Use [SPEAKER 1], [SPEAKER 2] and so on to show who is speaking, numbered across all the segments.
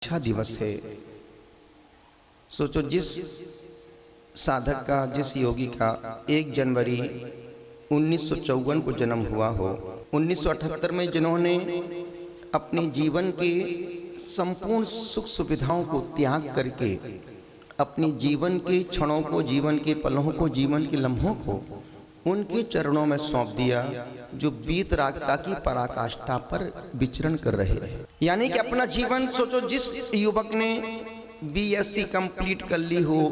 [SPEAKER 1] अच्छा दिवस है। सोचो जिस साधक का, जिस योगी का 1 जनवरी 1954 को जन्म हुआ हो, 1978 में जिन्होंने अपने जीवन के संपूर्ण सुख सुविधाओं को त्याग करके अपनी जीवन के क्षणों को, जीवन के पलों को, जीवन के लम्हों को उनके चरणों में सौंप दिया, जो बीत रागता की पराकाष्ठा पर विचरण कर रहे हैं। यानी कि अपना जीवन सोचो, जिस युवक ने बीएससी कंप्लीट कर ली हो,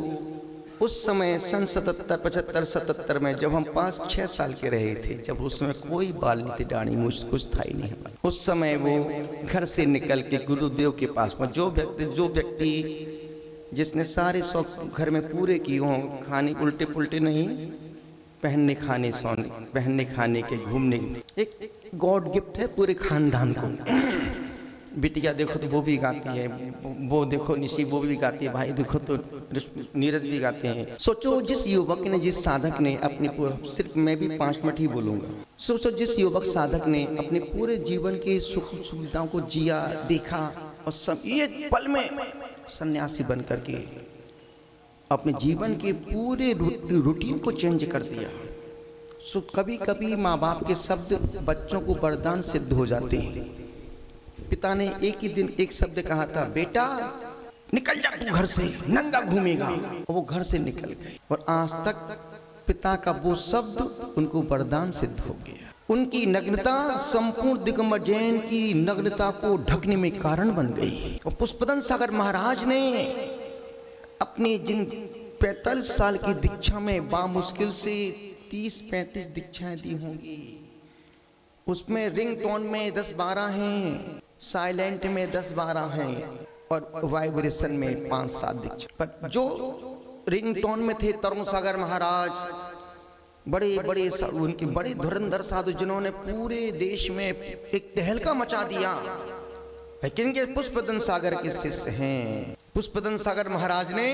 [SPEAKER 1] उस समय सन 77, 75, 77 में जब हम 5-6 साल के रहे थे, जब उस समय कोई बाल नहीं थे, दाढ़ी मूछ कुछ था ही नहीं। उस समय वो घर से निकल के गुरुदेव के पास में, जो व्यक्ति जिसने सारे शौक घर में पूरे किए हों, खाने उल्टे पुल्टे नहीं, पहनने खाने सोने, पहनने खाने के, घूमने, एक गॉड गिफ्ट है पूरे खानदान को। बिटिया देखो तो वो भी गाती है, वो देखो निशी वो भी गाती है, भाई देखो तो नीरज भी गाते हैं। सोचो जिस युवक ने, जिस साधक ने अपने, सिर्फ मैं भी 5 मिनट ही बोलूंगा, सोचो जिस युवक साधक ने अपने पूरे जीवन के सुख सुविधाओं को जिया, देखा, और सब एक पल में सन्यासी बन करके अपने जीवन के पूरे रूटीन को चेंज कर दिया। सो कभी कभी माँ बाप के शब्द बच्चों को वरदान सिद्ध हो जाते हैं। पिता ने एक ही दिन एक शब्द कहा था, बेटा निकल जा तू घर से, नंगा घूमेगा, और वो घर से निकल गए। और आज तक पिता का वो शब्द उनको वरदान सिद्ध हो गया। उनकी नग्नता संपूर्ण दिगंबर जैन की नग्नता को ढकने में कारण बन गई। और पुष्पदन सागर महाराज ने अपनी जिन 45 साल की दीक्षा में बामुश्किल से 30-35 दीक्षाएं दी होंगी, उसमें रिंग टोन में 10-12 हैं, साइलेंट में 10-12 हैं, और वाइब्रेशन में 5-7 दीक्षा। पर जो रिंग टोन में थे तरुण सागर महाराज, बड़े बड़े उनके बड़े धुरंधर साधु, जिन्होंने पूरे देश में एक तहलका मचा दिया, लेकिन के पुष्पदन सागर के शिष्य हैं। पुष्पदन सागर महाराज ने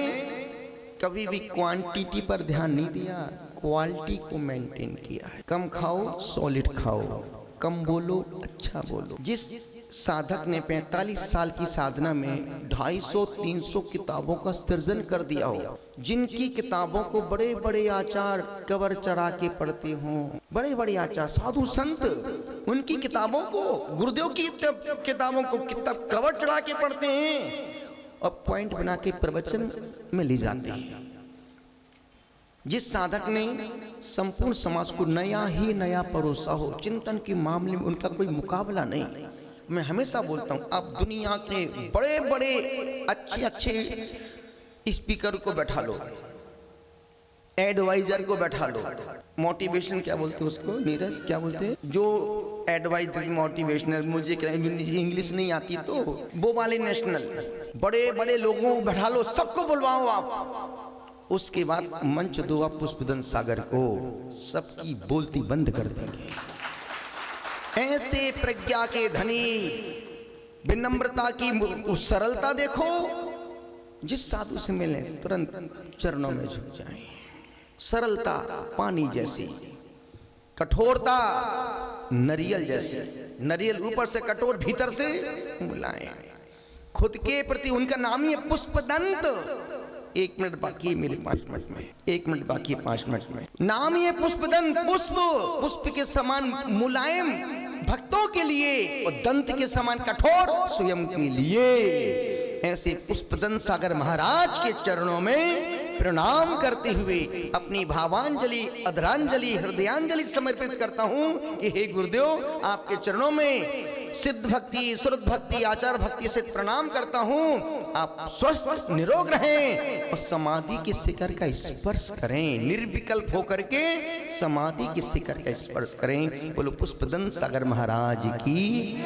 [SPEAKER 1] कभी भी क्वांटिटी पर ध्यान नहीं दिया, क्वालिटी को मेंटेन किया है। कम खाओ, सॉलिड खाओ, कम बोलो, अच्छा बोलो। जिस साधक ने 45 साल की साधना में 250-300 किताबों का सृजन कर दिया हो, जिनकी किताबों को बड़े बड़े आचार कवर चढ़ा के पढ़ते हों, बड़े बड़े आचार साधु संत उनकी किताबों को, गुरुदेव की किताबों को किताब कवर चढ़ा के पढ़ते हैं और पॉइंट बना के प्रवचन में ले जाते हैं। जिस साधक ने संपूर्ण समाज को नया ही नया परोसा हो, चिंतन के मामले में उनका कोई मुकाबला नहीं। मैं हमेशा बोलता हूँ, आप दुनिया के बड़े बड़े अच्छे स्पीकर को बैठा लो, एडवाइजर को बैठा लो, मोटिवेशन क्या बोलते हैं उसको, नीरज क्या बोलते हैं, जो एडवाइस मोटिवेशनल, मुझे इंग्लिश नहीं आती तो वो वाले नेशनल, बड़े बड़े लोगों को बैठा लो, सबको बुलवाओ आप। उसके बाद मंच दो आप पुष्पदन सागर को, सबकी बोलती बंद कर देंगे। ऐसे प्रज्ञा के धनी, विनम्रता की सरलता देखो, जिस साधु से मिले तुरंत चरणों में झुक जाएं। सरलता पानी जैसी, कठोरता नारियल जैसी, नारियल ऊपर से कठोर, भीतर से मुलायम। खुद के प्रति उनका नाम ही है पुष्पदंत। 1 मिनट बाकी है मेरे 5 मिनट में, 1 मिनट बाकी है 5 मिनट में। नाम ही है पुष्पदंत, पुष्प, पुष्प के समान मुलायम भक्तों के लिए, और दंत के समान कठोर स्वयं के लिए। ऐसे पुष्पदन सागर महाराज के चरणों में प्रणाम करते हुए अपनी भावांजलि, अधरांजलि, हृदयांजलि समर्पित करता हूं कि हे गुरुदेव, आपके चरणों में सिद्ध भक्ति, श्रुत भक्ति, आचार भक्ति से प्रणाम करता हूं। आप स्वस्थ निरोग रहें और समाधि के शिखर का स्पर्श करें, निर्विकल्प होकर के समाधि के शिखर का स्पर्श करें। बोलो पुष्पदन सागर महाराज की।